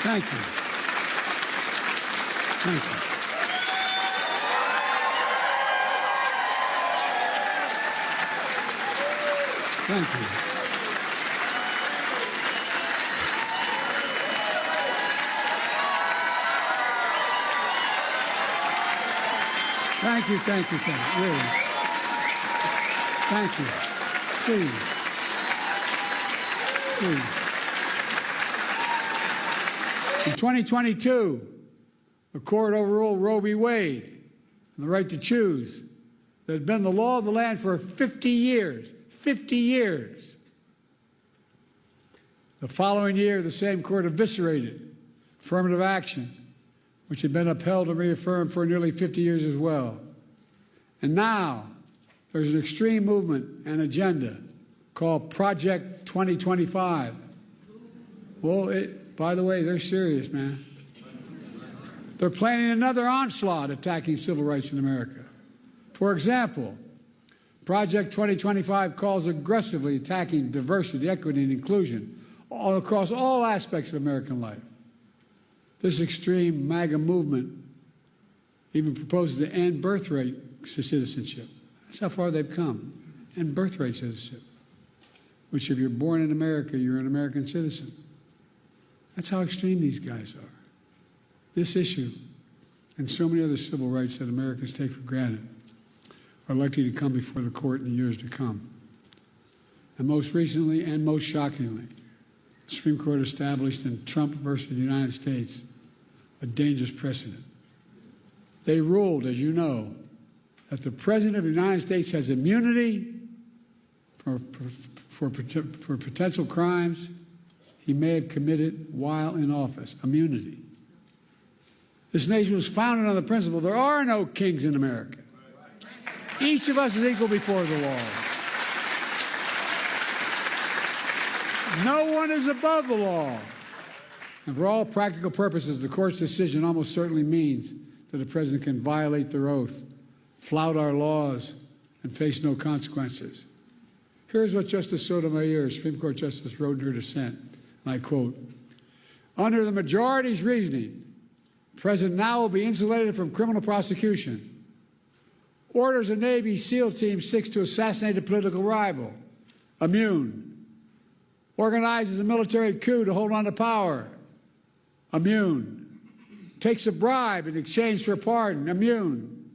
Thank you. Thank you. Thank you. Thank you, thank you, thank you. Really. Thank you. Please. Please. In 2022, the court overruled Roe v. Wade and the right to choose that had been the law of the land for 50 years. 50 years. The following year, the same court eviscerated affirmative action, which had been upheld and reaffirmed for nearly 50 years as well. And now, there's an extreme movement and agenda called Project 2025. Well, by the way, they're serious, man. They're planning another onslaught attacking civil rights in America. For example, Project 2025 calls aggressively attacking diversity, equity, and inclusion all across all aspects of American life. This extreme MAGA movement even proposes to end birthright citizenship. That's how far they've come. End birthright citizenship, which if you're born in America, you're an American citizen. That's how extreme these guys are. This issue and so many other civil rights that Americans take for granted are likely to come before the court in the years to come. And most recently and most shockingly, the Supreme Court established in Trump versus the United States a dangerous precedent. They ruled, as you know, that the President of the United States has immunity for potential crimes he may have committed while in office. Immunity. This nation was founded on the principle there are no kings in America. Each of us is equal before the law. No one is above the law. And for all practical purposes, the court's decision almost certainly means that the president can violate their oath, flout our laws, and face no consequences. Here's what Justice Sotomayor, Supreme Court Justice, wrote in her dissent, and I quote, "Under the majority's reasoning, the president now will be insulated from criminal prosecution. Orders a Navy SEAL team 6 to assassinate a political rival. Immune. Organizes a military coup to hold on to power. Immune. Takes a bribe in exchange for a pardon. Immune.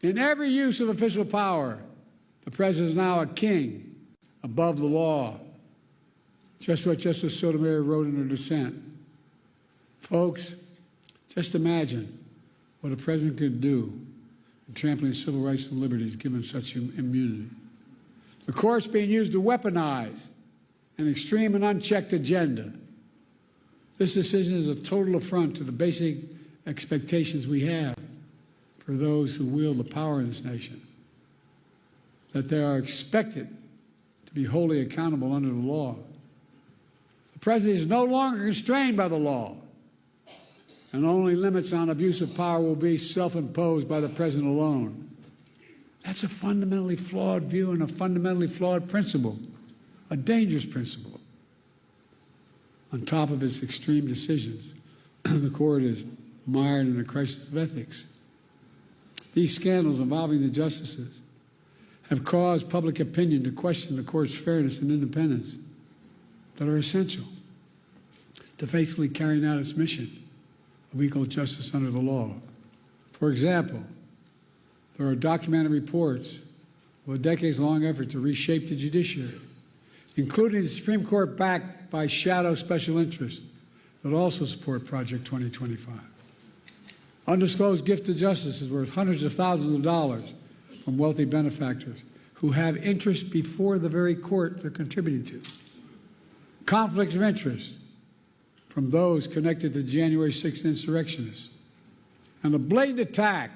In every use of official power, the president is now a king above the law." Just what Justice Sotomayor wrote in her dissent. Folks, just imagine what a president could do in trampling civil rights and liberties given such immunity. The court's being used to weaponize an extreme and unchecked agenda. This decision is a total affront to the basic expectations we have for those who wield the power in this nation, that they are expected to be wholly accountable under the law. The president is no longer constrained by the law, and only limits on abuse of power will be self-imposed by the president alone. That's a fundamentally flawed view and a fundamentally flawed principle, a dangerous principle. On top of its extreme decisions, the court is mired in a crisis of ethics. These scandals involving the justices have caused public opinion to question the court's fairness and independence that are essential to faithfully carrying out its mission of equal justice under the law. For example, there are documented reports of a decades-long effort to reshape the judiciary, including the Supreme Court backed by shadow special interests that also support Project 2025. Undisclosed gift to justice is worth hundreds of thousands of dollars from wealthy benefactors who have interest before the very court they're contributing to. Conflicts of interest from those connected to January 6th insurrectionists, and a blatant attack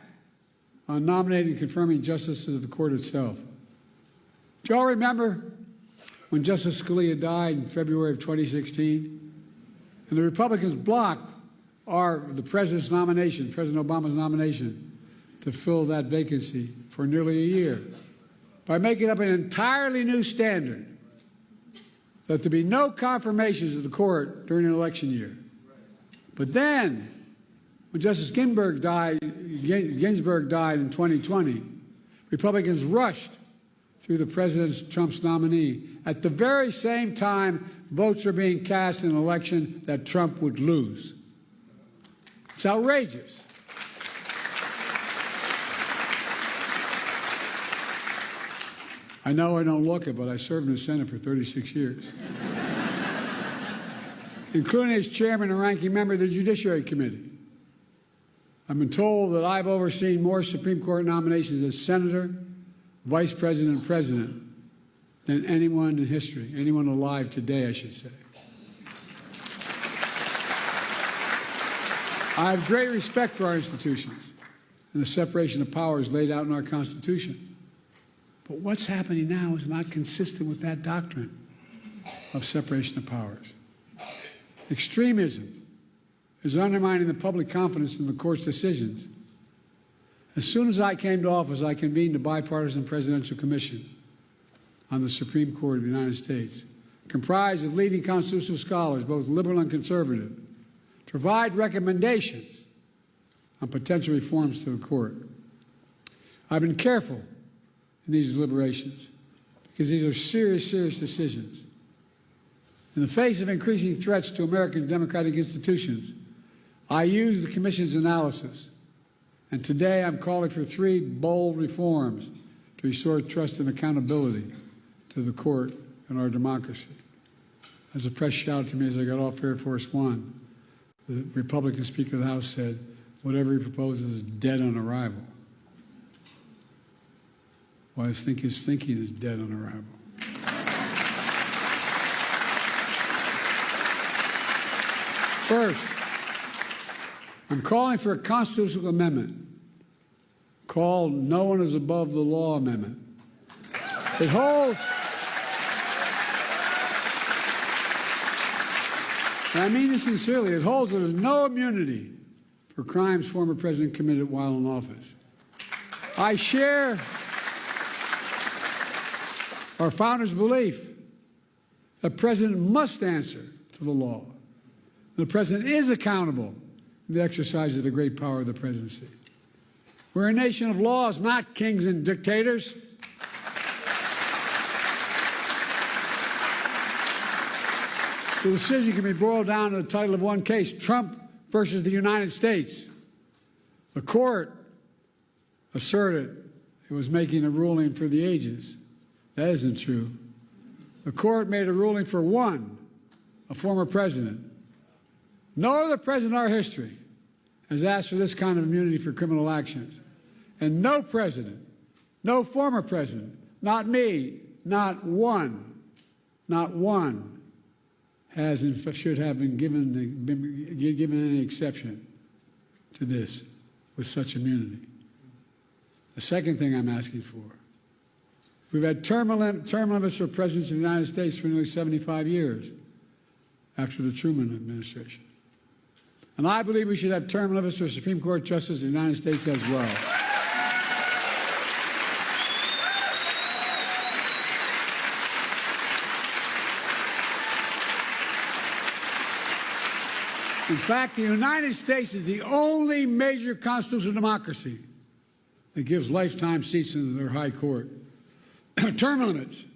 on nominating and confirming justices of the court itself. Do you all remember when Justice Scalia died in February of 2016, and the Republicans blocked the president's nomination, President Obama's nomination, to fill that vacancy for nearly a year by making up an entirely new standard that there be no confirmations of the court during an election year. But then, when Justice Ginsburg died in 2020, Republicans rushed through the President Trump's nominee. At the very same time, votes are being cast in an election that Trump would lose. It's outrageous. I know I don't look it, but I served in the Senate for 36 years, including as chairman and ranking member of the Judiciary Committee. I've been told that I've overseen more Supreme Court nominations as senator, vice president, and president than anyone in history, anyone alive today, I should say. I have great respect for our institutions and the separation of powers laid out in our Constitution. But what's happening now is not consistent with that doctrine of separation of powers. Extremism is undermining the public confidence in the court's decisions. As soon as I came to office, I convened a bipartisan presidential commission on the Supreme Court of the United States, comprised of leading constitutional scholars, both liberal and conservative, to provide recommendations on potential reforms to the court. I've been careful in these deliberations because these are serious, serious decisions. In the face of increasing threats to American democratic institutions, I use the Commission's analysis, and today I'm calling for 3 bold reforms to restore trust and accountability to the court and our democracy. As the press shouted to me as I got off Air Force One, the Republican Speaker of the House said, whatever he proposes is dead on arrival. Well, I think his thinking is dead on arrival. First, I'm calling for a constitutional amendment called No One is Above the Law Amendment. It holds, and I mean this sincerely, it holds that there's no immunity for crimes former president committed while in office. I share our founders' belief that the president must answer to the law. The president is accountable in the exercise of the great power of the presidency. We're a nation of laws, not kings and dictators. The decision can be boiled down to the title of one case, Trump versus the United States. The court asserted it was making a ruling for the ages. That isn't true. The court made a ruling for one, a former president. No other president in our history has asked for this kind of immunity for criminal actions. And no president, no former president, not me, not one, should have been given any exception to this with such immunity. The second thing I'm asking for, we've had term limits for presidents of the United States for nearly 75 years after the Truman administration. And I believe we should have term limits for Supreme Court justices of the United States as well. In fact, the United States is the only major constitutional democracy that gives lifetime seats in their high court. Term limits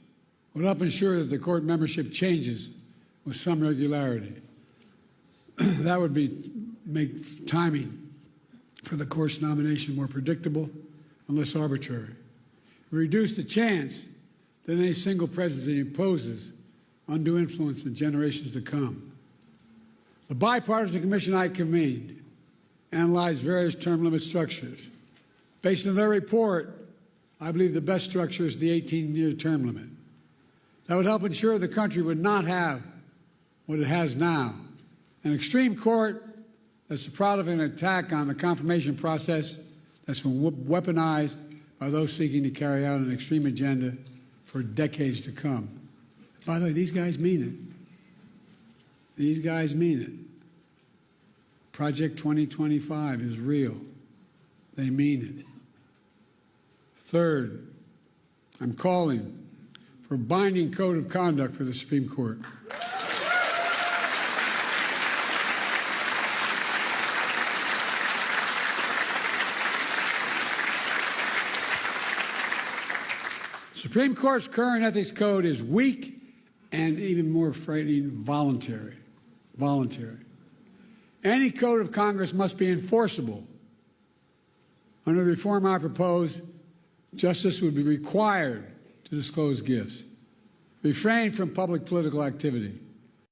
would help ensure that the court membership changes with some regularity. That would make timing for the court's nomination more predictable and less arbitrary. Reduce the chance that any single presidency imposes undue influence in generations to come. The bipartisan commission I convened analyzed various term limit structures. Based on their report, I believe the best structure is the 18-year term limit. That would help ensure the country would not have what it has now, an extreme court that's proud of an attack on the confirmation process that's been weaponized by those seeking to carry out an extreme agenda for decades to come. By the way, these guys mean it. These guys mean it. Project 2025 is real. They mean it. Third, I'm calling for a binding code of conduct for the Supreme Court. Supreme Court's current ethics code is weak and, even more frightening, voluntary. Any code of Congress must be enforceable. Under the reform I propose, justice would be required to disclose gifts, refrain from public political activity,